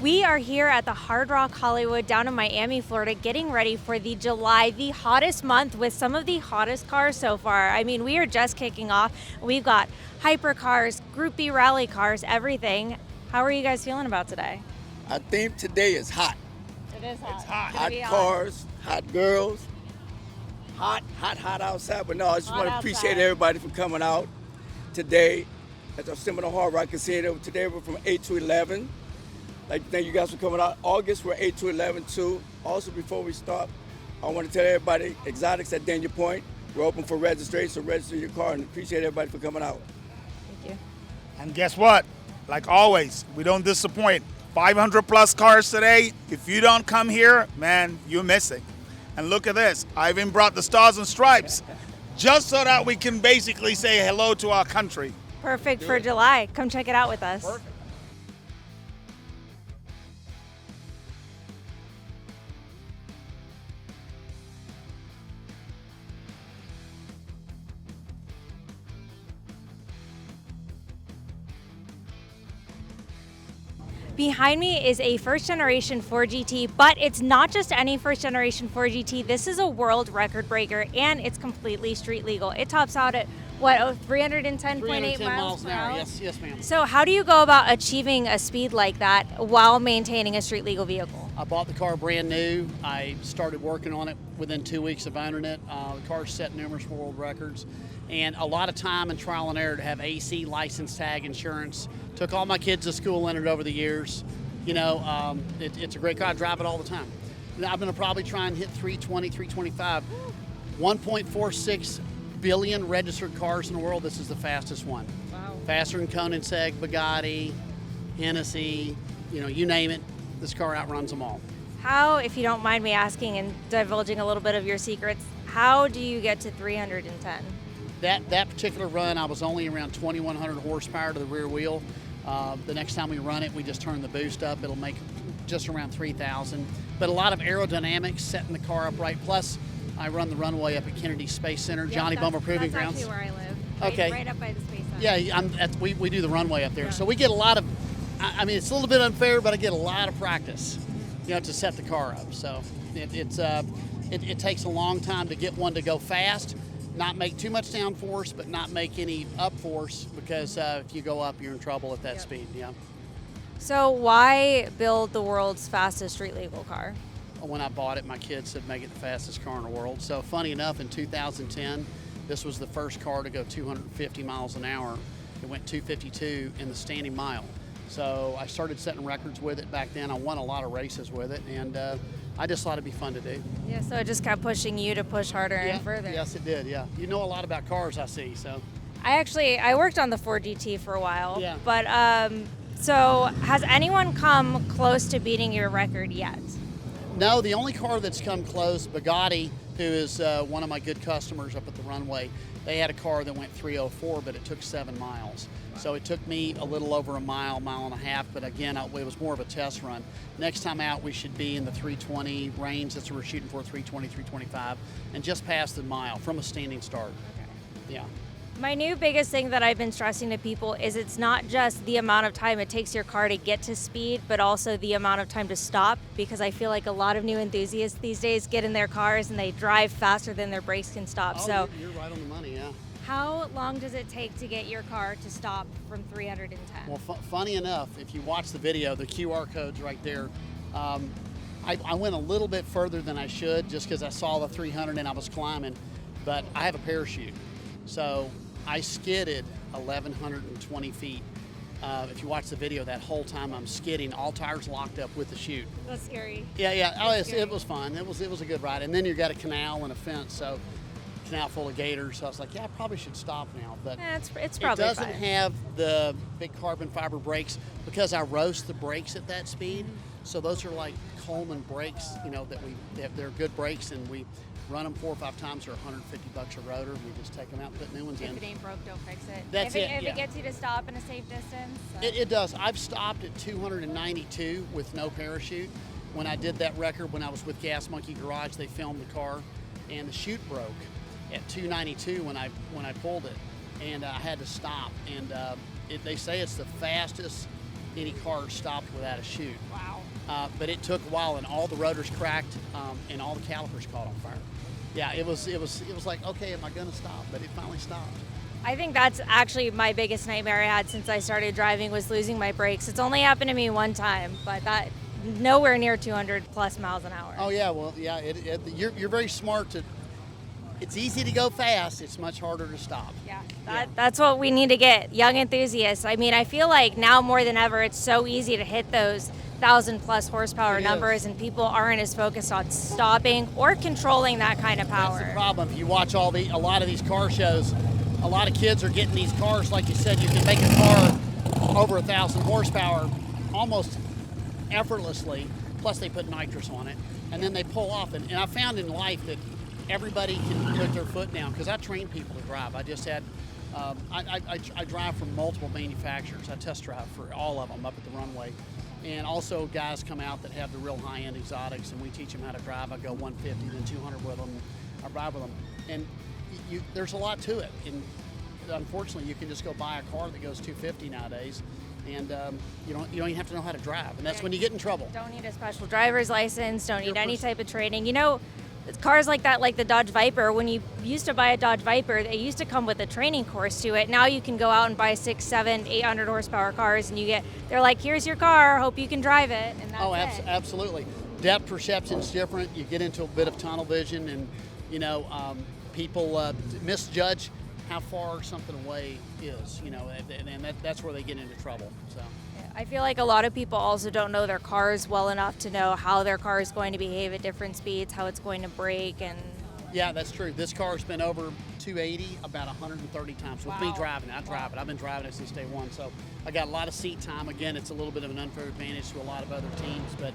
We are here at the Hard Rock Hollywood down in Miami, Florida, getting ready for the July, the hottest month with some of the hottest cars so far. I mean, we are just kicking off. We've got hypercars, Group B rally cars, everything. How are you guys feeling about today? I think today is hot. It is hot. It's hot. Hot cars, hot girls, hot outside. But no, I just Hot want to outside. appreciate everybody for coming out today at our Seminole Hard Rock Casino. Today we're from 8 to 11. Like to thank you guys for coming out. August we're 8 to 11 too. Also before we start, I want to tell everybody, Exotics at Dania Pointe. We're open for registration, so register your car, and appreciate everybody for coming out. Thank you. And guess what? Like always, we don't disappoint. 500 plus cars today. If you don't come here, man, you're missing. And look at this. I even brought the Stars and Stripes just so that we can basically say hello to our country. Perfect for July. Come check it out with us. Perfect. Behind me is a first generation 4GT, but it's not just any first generation 4GT. This is a world record breaker and it's completely street legal. It tops out at what, 310.8 miles per hour? Yes, ma'am. So how do you go about achieving a speed like that while maintaining a street legal vehicle? I bought the car brand new. I started working on it within 2 weeks of owning it. The car's set numerous world records, and a lot of time and trial and error to have AC, license tag, insurance. Took all my kids to school in it over the years. You know, it's a great car. I drive it all the time. I'm going to probably try and hit 320, 325. 1.46 billion registered cars in the world. This is the fastest one. Wow. Faster than Koenigsegg, Bugatti, Hennessy, you know, you name it. This car outruns them all. How, if you don't mind me asking and divulging a little bit of your secrets, how do you get to 310? That particular run, I was only around 2,100 horsepower to the rear wheel. The next time we run it, we just turn the boost up. It'll make just around 3,000. But a lot of aerodynamics, setting the car up right. Plus, I run the runway up at Kennedy Space Center, Johnny Bummer Proving Grounds. That's actually where I live. Okay. Right up by the Space Center. Yeah, we do the runway up there. Yeah. So we get a lot of, I mean, it's a little bit unfair, but I get a lot of practice, you know, to set the car up. So it takes a long time to get one to go fast, not make too much downforce, but not make any upforce, because if you go up, you're in trouble at that speed. Yeah. So why build the world's fastest street legal car? When I bought it, my kids said make it the fastest car in the world. So funny enough, in 2010, this was the first car to go 250 miles an hour. It went 252 in the standing mile. So I started setting records with it back then. I won a lot of races with it, and I just thought it'd be fun to do. Yeah, so it just kept pushing you to push harder and further. Yes, it did, yeah. You know a lot about cars, I see, so. I worked on the 4GT for a while. Yeah. But so has anyone come close to beating your record yet? No, the only car that's come close, Bugatti, who is one of my good customers up at the runway, they had a car that went 304, but it took 7 miles. So it took me a little over a mile and a half, but again, it was more of a test run. Next time out, we should be in the 320 range. That's what we're shooting for, 320, 325, and just past the mile from a standing start. Okay. Yeah. My new biggest thing that I've been stressing to people is it's not just the amount of time it takes your car to get to speed, but also the amount of time to stop, because I feel like a lot of new enthusiasts these days get in their cars and they drive faster than their brakes can stop. Oh, So you're right on the money, yeah. how long does it take to get your car to stop from 310? Well, funny enough, if you watch the video, the QR code's right there. I went a little bit further than I should just because I saw the 300 and I was climbing, but I have a parachute. So I skidded 1,120 feet. If you watch the video, that whole time I'm skidding, all tires locked up with the chute. That's scary. Yeah. Oh, it was fun. It was a good ride. And then you've got a canal and a fence, so canal full of gators. So I was like, yeah, I probably should stop now. But It's probably it doesn't fine. have the big carbon fiber brakes because I roast the brakes at that speed. So those are like Coleman brakes, you know, they're good brakes, and we run them 4 or 5 times for $150 a rotor. We just take them out and put new ones in. If it ain't broke, don't fix it. That's if it, If yeah. it gets you to stop in a safe distance. It does. I've stopped at 292 with no parachute. When I did that record, when I was with Gas Monkey Garage, they filmed the car, and the chute broke at 292 when I pulled it, and I had to stop. And they say it's the fastest any car stopped without a chute. Wow. But it took a while, and all the rotors cracked, and all the calipers caught on fire. Yeah, it was like, okay, am I going to stop? But it finally stopped. I think that's actually my biggest nightmare I had since I started driving was losing my brakes. It's only happened to me one time, but that nowhere near 200 plus miles an hour. Oh yeah, well yeah, you're very smart to. It's easy to go fast. It's much harder to stop. Yeah, that's what we need to get, young enthusiasts. I mean, I feel like now more than ever, it's so easy to hit those 1,000+ horsepower numbers, and people aren't as focused on stopping or controlling that kind of power. That's the problem. If you watch a lot of these car shows, a lot of kids are getting these cars. Like you said, you can make a car over 1,000 horsepower almost effortlessly. Plus, they put nitrous on it, and then they pull off. And I found in life that everybody can put their foot down, because I train people to drive. I just had, I drive for multiple manufacturers. I test drive for all of them up at the runway. And also guys come out that have the real high-end exotics, and we teach them how to drive. I go 150, then 200 with them. I ride with them. And there's a lot to it. And unfortunately, you can just go buy a car that goes 250 nowadays, and you don't even have to know how to drive. And that's when you get in trouble. Don't need a special driver's license, don't need any type of training. You know, cars like that, like the Dodge Viper, when you used to buy a Dodge Viper, they used to come with a training course to it. Now you can go out and buy 6, 7, 800 horsepower cars, and they're like, here's your car, hope you can drive it, and that's it. Absolutely. Depth perception's different. You get into a bit of tunnel vision, and people misjudge how far something away is, and that's where they get into trouble. So. I feel like a lot of people also don't know their cars well enough to know how their car is going to behave at different speeds, how it's going to brake, and... Yeah, that's true. This car's been over 280 about 130 times with me driving it. I drive it. I've been driving it since day one, so I got a lot of seat time. Again, it's a little bit of an unfair advantage to a lot of other teams, but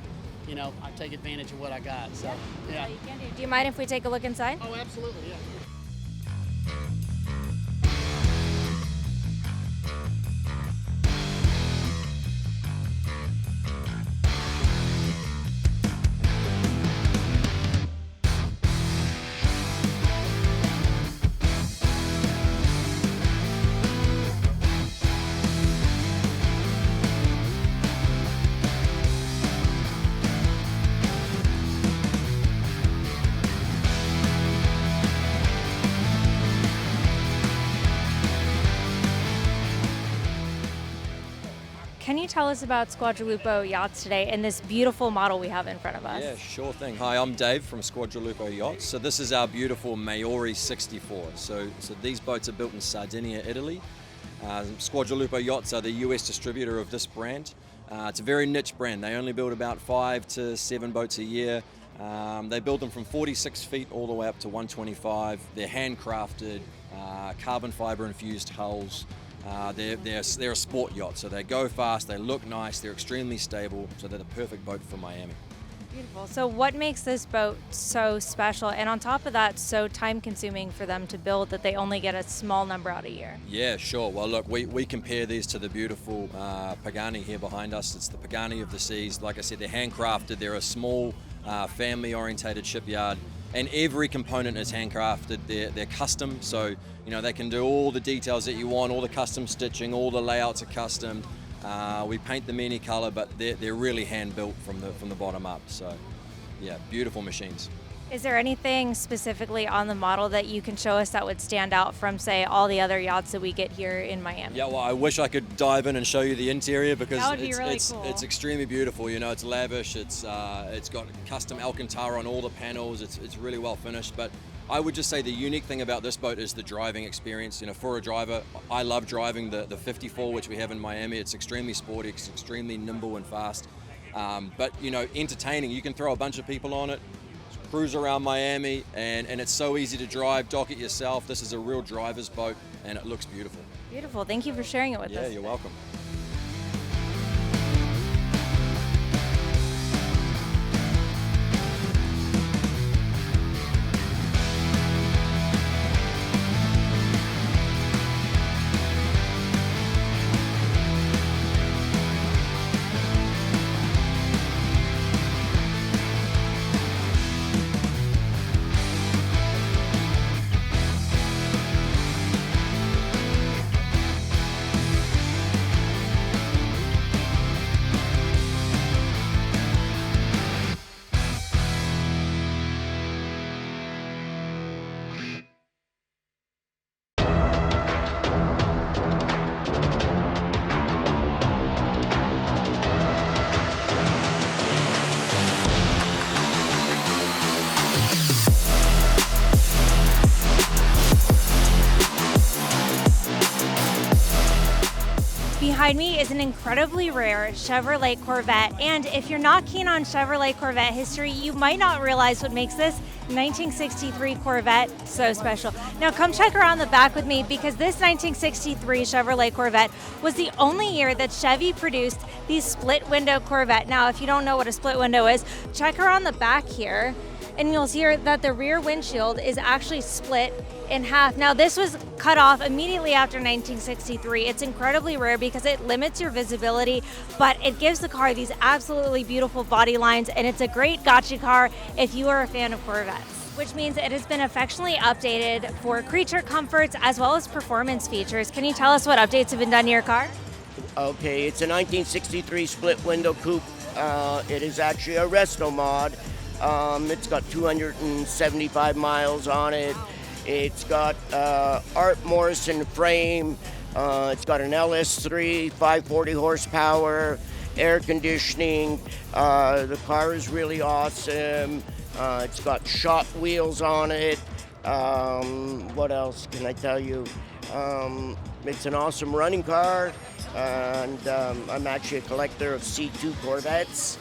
I take advantage of what I got. So yeah. You can do. Do you mind if we take a look inside? Oh, absolutely. Yeah. Can you tell us about Squadrolupo Yachts today and this beautiful model we have in front of us? Yeah, sure thing. Hi, I'm Dave from Squadrolupo Yachts. So this is our beautiful Maori 64. So these boats are built in Sardinia, Italy. Squadrolupo Yachts are the US distributor of this brand. It's a very niche brand. They only build about 5 to 7 boats a year. They build them from 46 feet all the way up to 125. They're handcrafted, carbon fiber infused hulls. They're a sport yacht, so they go fast, they look nice, they're extremely stable, so they're the perfect boat for Miami. Beautiful. So what makes this boat so special, and on top of that, so time consuming for them to build that they only get a small number out a year? Yeah, sure. Well, look, we compare these to the beautiful Pagani here behind us. It's the Pagani of the seas. Like I said, they're handcrafted. They're a small, family-orientated shipyard, and every component is handcrafted. They're custom, so they can do all the details that you want, all the custom stitching, all the layouts are custom. We paint them any color, but they're really hand built from the bottom up. So, yeah, beautiful machines. Is there anything specifically on the model that you can show us that would stand out from, say, all the other yachts that we get here in Miami? Yeah, well, I wish I could dive in and show you the interior, because that would be really cool. It's extremely beautiful. It's lavish. It's got custom Alcantara on all the panels. It's really well finished. But I would just say the unique thing about this boat is the driving experience. For a driver, I love driving the 54, which we have in Miami. It's extremely sporty, it's extremely nimble and fast. But entertaining. You can throw a bunch of people on it, cruise around Miami, and it's so easy to drive, dock it yourself. This is a real driver's boat, and it looks beautiful. Beautiful. Thank you for sharing it with us. Yeah, you're welcome. Behind me is an incredibly rare Chevrolet Corvette, and if you're not keen on Chevrolet Corvette history, you might not realize what makes this 1963 Corvette so special. Now come check around the back with me, because this 1963 Chevrolet Corvette was the only year that Chevy produced the split window Corvette. Now if you don't know what a split window is, check around the back here and you'll see that the rear windshield is actually split in half. Now this was cut off immediately after 1963. It's incredibly rare because it limits your visibility, but it gives the car these absolutely beautiful body lines, and it's a great gotcha car if you are a fan of Corvettes. Which means it has been affectionately updated for creature comforts as well as performance features. Can you tell us what updates have been done to your car? Okay, it's a 1963 split window coupe. It is actually a resto mod. It's got 275 miles on it. It's got Art Morrison frame. It's got an LS3, 540 horsepower, air conditioning. The car is really awesome. It's got shop wheels on it. What else can I tell you? It's an awesome running car, and I'm actually a collector of C2 Corvettes.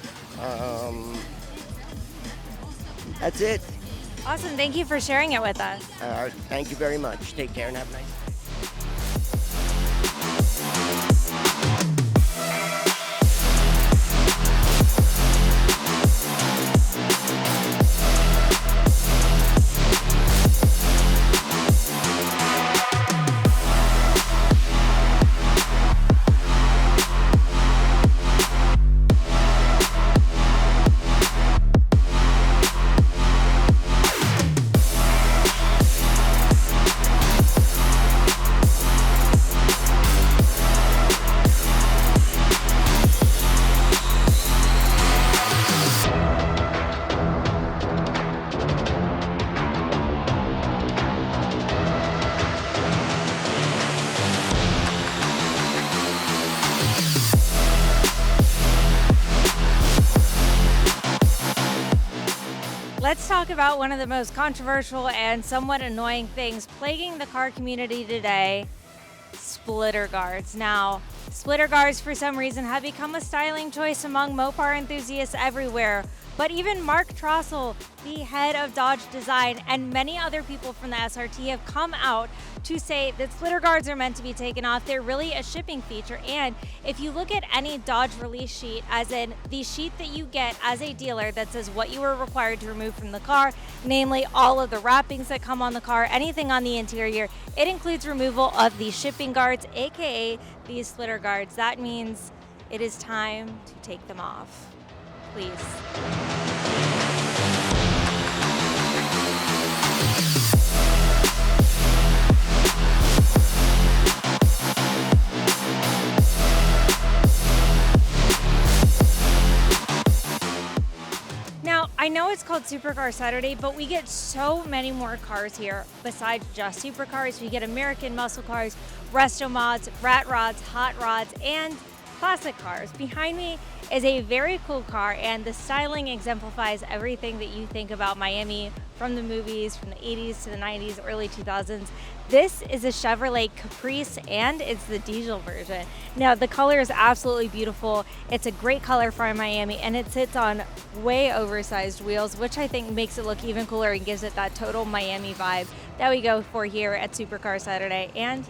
That's it. Awesome, thank you for sharing it with us. Thank you very much. Take care and have a nice day. Let's talk about one of the most controversial and somewhat annoying things plaguing the car community today, splitter guards. Now, splitter guards for some reason have become a styling choice among Mopar enthusiasts everywhere, but even Mark Trossel, the head of Dodge Design, and many other people from the SRT have come out to say that splitter guards are meant to be taken off. They're really a shipping feature, and if you look at any Dodge release sheet, as in the sheet that you get as a dealer that says what you are required to remove from the car, namely all of the wrappings that come on the car, anything on the interior, it includes removal of the shipping guards, aka these splitter guards. That means it is time to take them off. Please. Now, I know it's called Supercar Saturday, but we get so many more cars here besides just supercars. We get American muscle cars, resto mods, rat rods, hot rods, and classic cars. Behind me is a very cool car, and the styling exemplifies everything that you think about Miami from the movies, from the 80s to the 90s, early 2000s. This is a Chevrolet Caprice, and it's the diesel version. Now, the color is absolutely beautiful. It's a great color for Miami, and it sits on way oversized wheels, which I think makes it look even cooler and gives it that total Miami vibe that we go for here at Supercar Saturday. And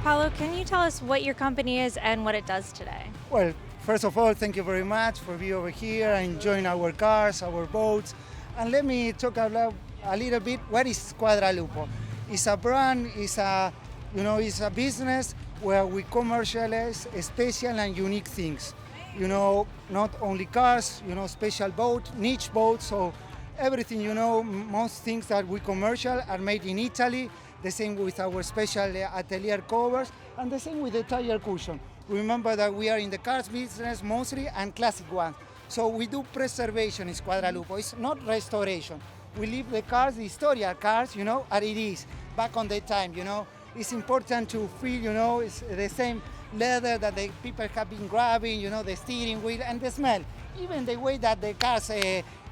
Paulo, can you tell us what your company is and what it does today? Well, first of all, thank you very much for being over here and enjoying our cars, our boats. And let me talk about a little bit, what is Quadralupo? It's a brand, it's a business where we commercialize special and unique things. not only cars, special boat, niche boats. So everything, most things that we commercial are made in Italy. The same with our special atelier covers, and the same with the tire cushion. Remember that we are in the cars business mostly and classic ones. So we do preservation in Squadralupo. It's not restoration. We leave the cars, the historical cars, as it is, back on the time, It's important to feel, it's the same leather that the people have been grabbing, the steering wheel and the smell. Even the way that the cars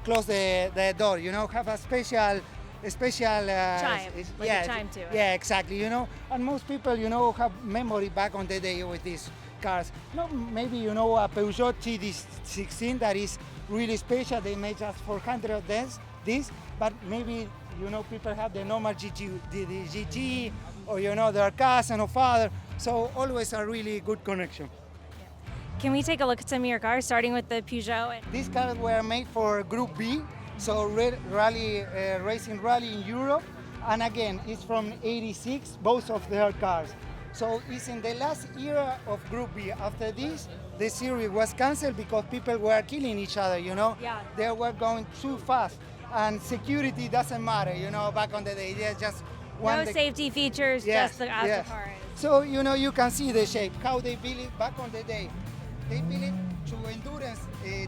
close the door, have a special Chime, like yeah, a chime to it. Yeah, exactly, And most people, have memory back on the day with these cars. Maybe, a Peugeot TD16 that is really special. They made just 400 of this, but maybe, people have the normal the GT, or, their cousin or father. So always a really good connection. Can we take a look at some of your cars, starting with the Peugeot? These cars were made for Group B, so racing rally in Europe. And again, it's from '86, both of their cars. So it's in the last era of Group B. After this, the series was canceled because people were killing each other, Yeah. They were going too fast. And security doesn't matter, back on the day. They just No safety features, just as yes. the car is. So, you can see the shape, how they built it back on the day. They built it to endurance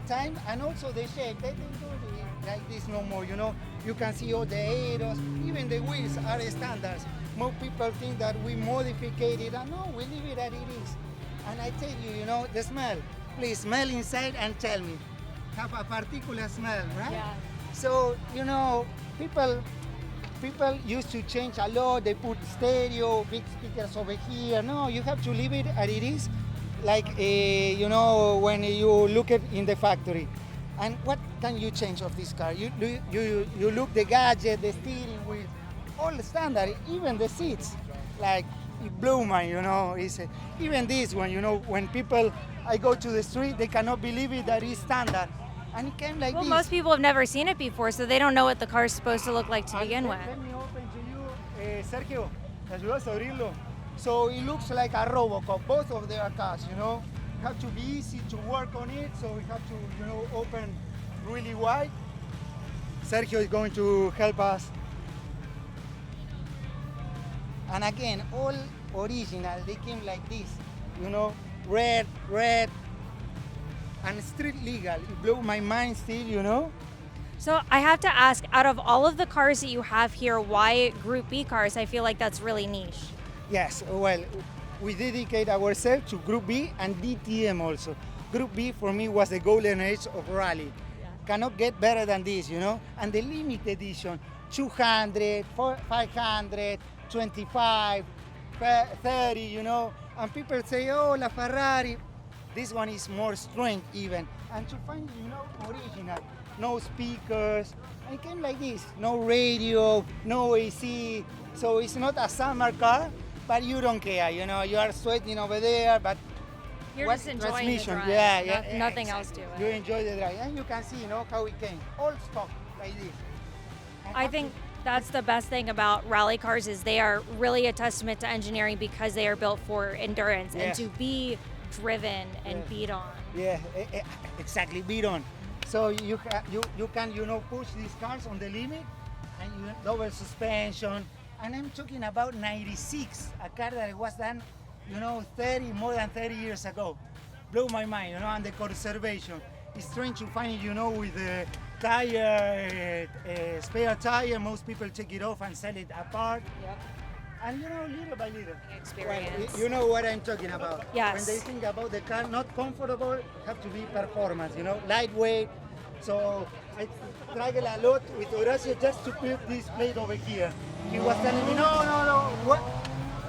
time, and also the shape. They didn't do it like this no more, You can see all the aeros, even the wheels are standards. Most people think that we modified it, and no, we leave it as it is. And I tell you, the smell. Please smell inside and tell me. Have a particular smell, right? Yeah. So, people used to change a lot. They put stereo, big speakers over here. No, you have to leave it as it is, like, when you look at in the factory. And what can you change of this car? You look the gadget, the steering wheel, all standard, even the seats. Like, it blew my, even this one, when people, I go to the street, they cannot believe it that it's standard. And it came like Well, this. most people have never seen it before, so they don't know what the car's supposed to look like to begin with. Let me open to you, Sergio. ¿Me ayudas a abrirlo? So it looks like a Robocop, both of their cars, Have to be easy to work on it, so we have to, open really wide. Sergio is going to help us. And again, all original, they came like this, red, and street legal. It blew my mind still, So I have to ask, out of all of the cars that you have here, why Group B cars? I feel like that's really niche. Yes, well, we dedicate ourselves to Group B and DTM also. Group B for me was the golden age of rally. Yeah. Cannot get better than this, And the limited edition, 200, 500, 25, 30, And people say, oh, la Ferrari. This one is more strength even. And to find, original, no speakers. And it came like this, no radio, no AC. So it's not a summer car, but you don't care, You are sweating over there, but You're what just enjoying the transmission? drive. Yeah, Nothing else to it. You enjoy the drive, and you can see, how it came, all stock like this. I think that's the best thing about rally cars is they are really a testament to engineering because they are built for endurance and Yes. to be driven and Yeah. beat on. Yeah, exactly, beat on. So you can push these cars on the limit, and double suspension. And I'm talking about 96, a car that was done, more than 30 years ago. Blew my mind, and the conservation. It's strange to find it, with the tire, spare tire. Most people take it off and sell it apart. Yep. And little by little. Experience. Well, you know what I'm talking about. Yes. When they think about the car, not comfortable, have to be performance, lightweight. So I struggle a lot with Horacio just to put this plate over here. He was telling me, no, what?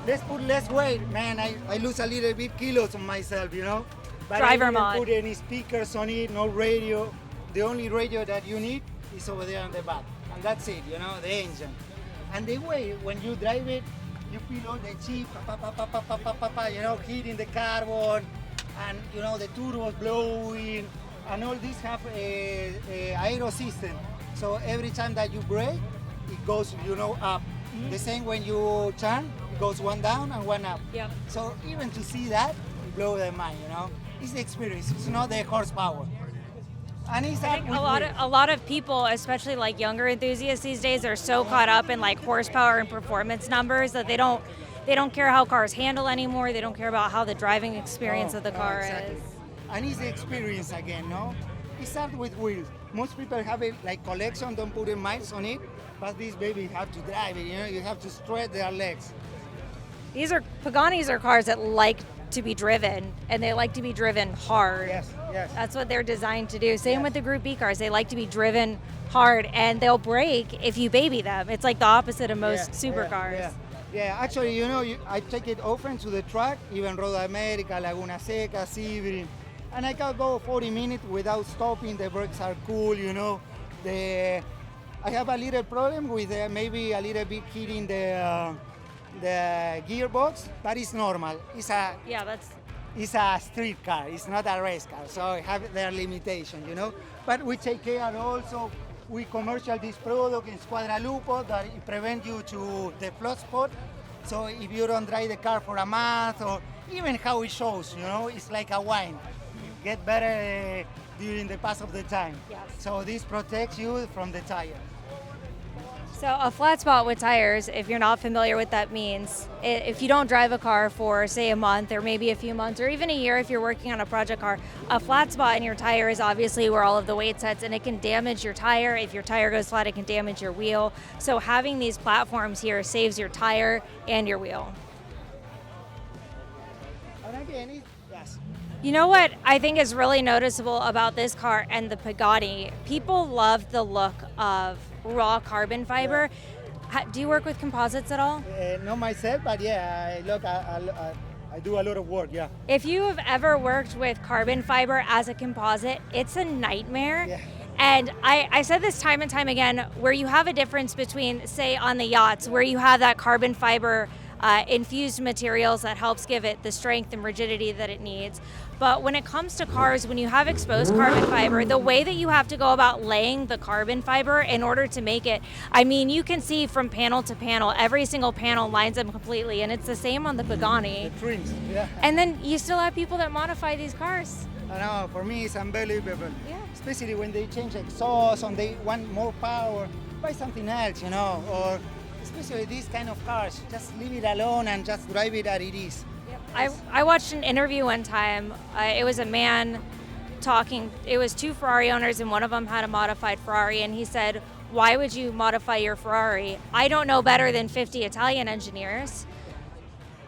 Let's put less weight. Man, I lose a little bit kilos on myself, But Driver I didn't mod. put any speakers on it, no radio. The only radio that you need is over there on the back. And that's it, the engine. And the way when you drive it, you feel all the chip, hitting the carbon, and the turbos blowing, and all these have a aero system. So every time that you brake, it goes, up. The same when you turn, it goes one down and one up. Yep. So even to see that, it blows their mind, It's the experience. It's not the horsepower. And it's I think a lot of people, especially like younger enthusiasts these days, are so caught up in like horsepower and performance numbers that they don't care how cars handle anymore. They don't care about how the driving experience of the car exactly. is. And it's the experience again, no? It starts with wheels. Most people have it like collection, don't put in miles on it, but these babies have to drive it, you know, you have to stretch their legs. Pagani's are cars that like to be driven, and they like to be driven hard. Yes. That's what they're designed to do. Same with the Group B cars. They like to be driven hard, and they'll break if you baby them. It's like the opposite of most supercars. Yeah, actually, you know, I take it often to the track, even Road America, Laguna Seca, Sebring, and I can go 40 minutes without stopping. The brakes are cool, you know. I have a little problem with maybe a little bit hitting the gearbox, but it's normal. It's a street car. It's not a race car, so it have their limitation, you know. But we take care also. We commercial this product in Squadralupo that it prevents you to the flood spot. So if you don't drive the car for a month, or even how it shows, you know, it's like a wine. You get better during the pass of the time. Yes. So this protects you from the tire. So a flat spot with tires, if you're not familiar what that means, if you don't drive a car for, say, a month or maybe a few months or even a year if you're working on a project car, a flat spot in your tire is obviously where all of the weight sets, and it can damage your tire. If your tire goes flat, it can damage your wheel. So having these platforms here saves your tire and your wheel. And again, yes. You know what I think is really noticeable about this car and the Bugatti? People love the look of raw carbon fiber. Do you work with composites at all? Not myself, but yeah, I do a lot of work, yeah. If you have ever worked with carbon fiber as a composite, it's a nightmare. Yeah. And I said this time and time again, where you have a difference between, say, on the yachts, where you have that carbon fiber infused materials that helps give it the strength and rigidity that it needs. But when it comes to cars, when you have exposed carbon fiber, the way that you have to go about laying the carbon fiber in order to make it, I mean, you can see from panel to panel, every single panel lines up completely, and it's the same on the Bugatti. The trims, yeah. And then you still have people that modify these cars. I know, for me it's unbelievable. Yeah. Especially when they change exhaust and they want more power, buy something else, you know, or especially these kind of cars, just leave it alone and just drive it as it is. I watched an interview one time. It was a man talking. It was two Ferrari owners, and one of them had a modified Ferrari, and he said, "Why would you modify your Ferrari? I don't know better than 50 Italian engineers."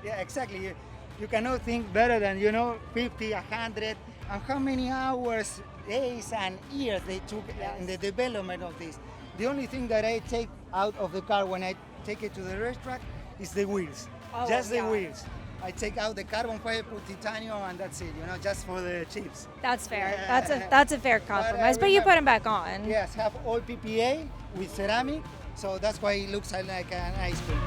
Yeah, exactly. You cannot think better than, you know, 50, 100, and how many hours, days, and years they took in the development of this. The only thing that I take out of the car when I take it to the racetrack is the wheels. Just the wheels. I take out the carbon fiber, put titanium, and that's it, you know, just for the chips. That's fair. Yeah. That's a fair compromise. But you put them back on. Yes, have all PPA with ceramic, so that's why it looks like an ice cream.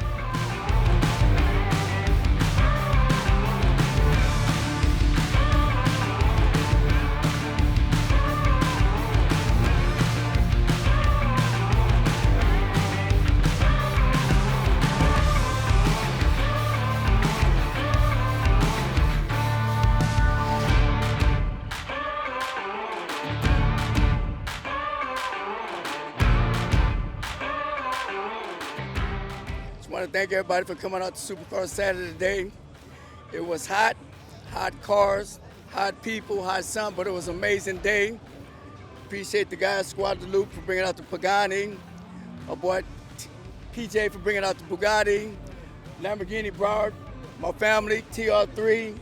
I want to thank everybody for coming out to Supercar Saturday today. It was hot cars, hot people, hot sun, but it was an amazing day. Appreciate the guys, Squadralupo, for bringing out the Pagani. My boy PJ for bringing out the Bugatti, Lamborghini Broward, my family, TR3,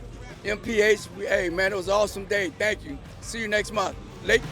MPH. Hey man, it was an awesome day. Thank you. See you next month. Late.